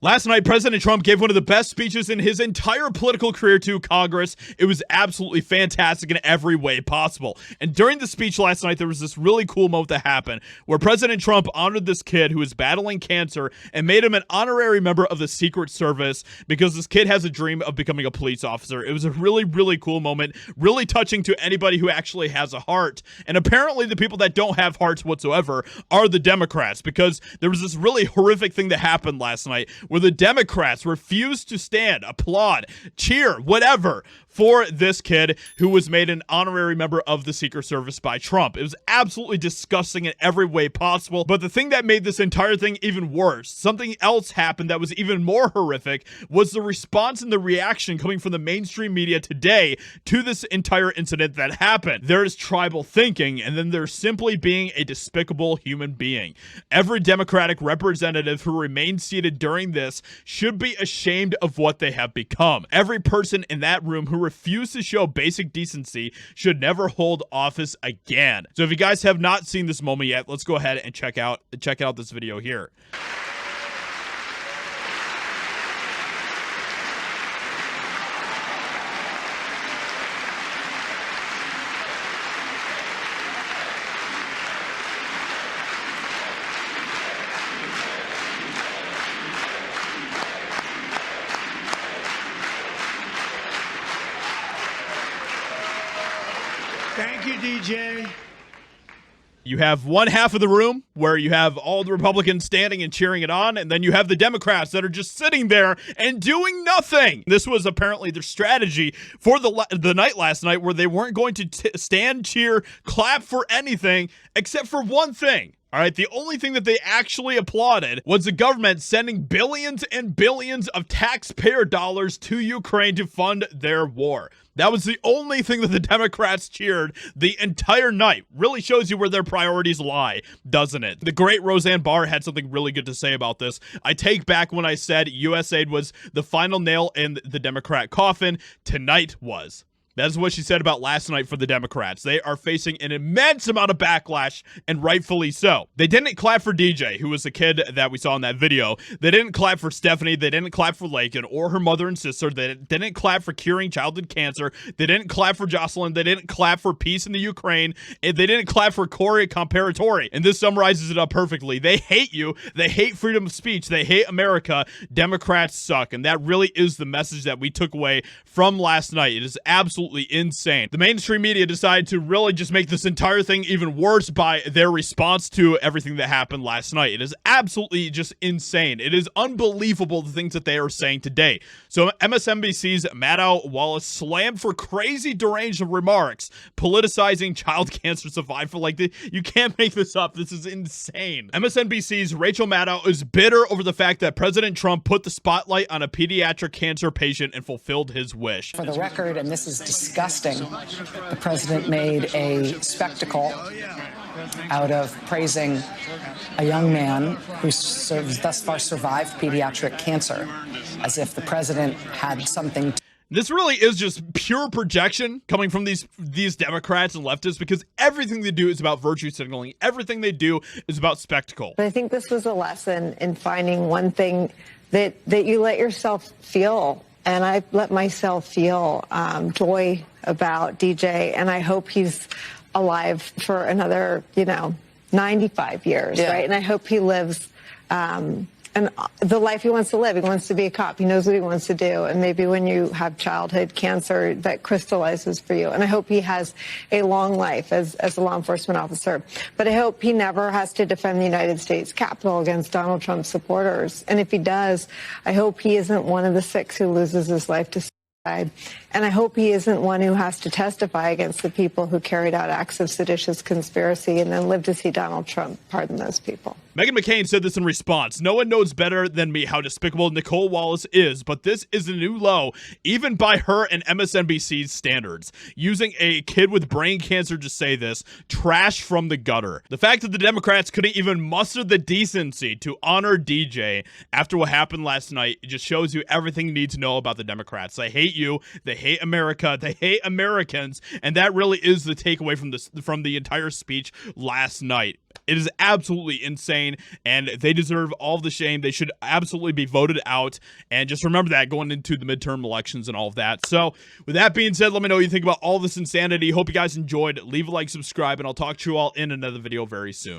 Last night, President Trump gave one of the best speeches in his entire political career to Congress. It was absolutely fantastic in every way possible. And during the speech last night, there was this really cool moment that happened where President Trump honored this kid who was battling cancer and made him an honorary member of the Secret Service because this kid has a dream of becoming a police officer. It was a really, really cool moment, really touching to anybody who actually has a heart. And apparently the people that don't have hearts whatsoever are the Democrats, because there was this really horrific thing that happened last night where the Democrats refused to stand, applaud, cheer, whatever, for this kid who was made an honorary member of the Secret Service by Trump. It was absolutely disgusting in every way possible. But the thing that made this entire thing even worse, something else happened that was even more horrific, was the response and the reaction coming from the mainstream media today to this entire incident that happened. There is tribal thinking, and then there's simply being a despicable human being. Every Democratic representative who remained seated during this should be ashamed of what they have become. Every person in that room who refused to show basic decency should never hold office again. So if you guys have not seen this moment yet, let's go ahead and check out this video here. Thank you, DJ. You have one half of the room where you have all the Republicans standing and cheering it on, and then you have the Democrats that are just sitting there and doing nothing. This was apparently their strategy for the night last night, where they weren't going to stand, cheer, clap for anything except for one thing. All right, the only thing that they actually applauded was the government sending billions and billions of taxpayer dollars to Ukraine to fund their war. That was the only thing that the Democrats cheered the entire night. Really shows you where their priorities lie, doesn't it? The great Roseanne Barr had something really good to say about this. I take back when I said USAID was the final nail in the Democrat coffin. Tonight was. That's what she said about last night for the Democrats. They are facing an immense amount of backlash, and rightfully so. They didn't clap for DJ, who was the kid that we saw in that video. They didn't clap for Stephanie. They didn't clap for Lakin or her mother and sister. They didn't clap for curing childhood cancer. They didn't clap for Jocelyn. They didn't clap for peace in the Ukraine. And they didn't clap for Corey Comparatori. And this summarizes it up perfectly. They hate you. They hate freedom of speech. They hate America. Democrats suck. And that really is the message that we took away from last night. It is absolutely insane. The mainstream media decided to really just make this entire thing even worse by their response to everything that happened last night. It is absolutely just insane. It is unbelievable the things that they are saying today. So MSNBC's Maddow Wallace slammed for crazy deranged remarks, politicizing child cancer survival. Like, you can't make this up. This is insane. MSNBC's Rachel Maddow is bitter over the fact that President Trump put the spotlight on a pediatric cancer patient and fulfilled his wish. For the record, and this is disgusting, the president made a spectacle out of praising a young man who's thus far survived pediatric cancer, as if the president had something to. This really is just pure projection coming from these Democrats and leftists, because everything they do is about virtue signaling. Everything they do is about spectacle. But I think this was a lesson in finding one thing that you let yourself feel. And I let myself feel joy about DJ, and I hope he's alive for another, 95 years, right? And I hope he lives and the life he wants to live. He wants to be a cop. He knows what he wants to do. And maybe when you have childhood cancer, that crystallizes for you. And I hope he has a long life as a law enforcement officer. But I hope he never has to defend the United States Capitol against Donald Trump supporters. And if he does, I hope he isn't one of the 6 who loses his life to suicide. And I hope he isn't one who has to testify against the people who carried out acts of seditious conspiracy and then live to see Donald Trump pardon those people. Meghan McCain said this in response. No one knows better than me how despicable Nicole Wallace is, but this is a new low, even by her and MSNBC's standards. Using a kid with brain cancer to say this, trash from the gutter. The fact that the Democrats couldn't even muster the decency to honor DJ after what happened last night, it just shows you everything you need to know about the Democrats. They hate you, they hate America, they hate Americans, and that really is the takeaway from the entire speech last night. It is absolutely insane, and they deserve all the shame. They should absolutely be voted out, and just remember that going into the midterm elections and all of that. So, with that being said, let me know what you think about all this insanity. Hope you guys enjoyed. Leave a like, subscribe, and I'll talk to you all in another video very soon.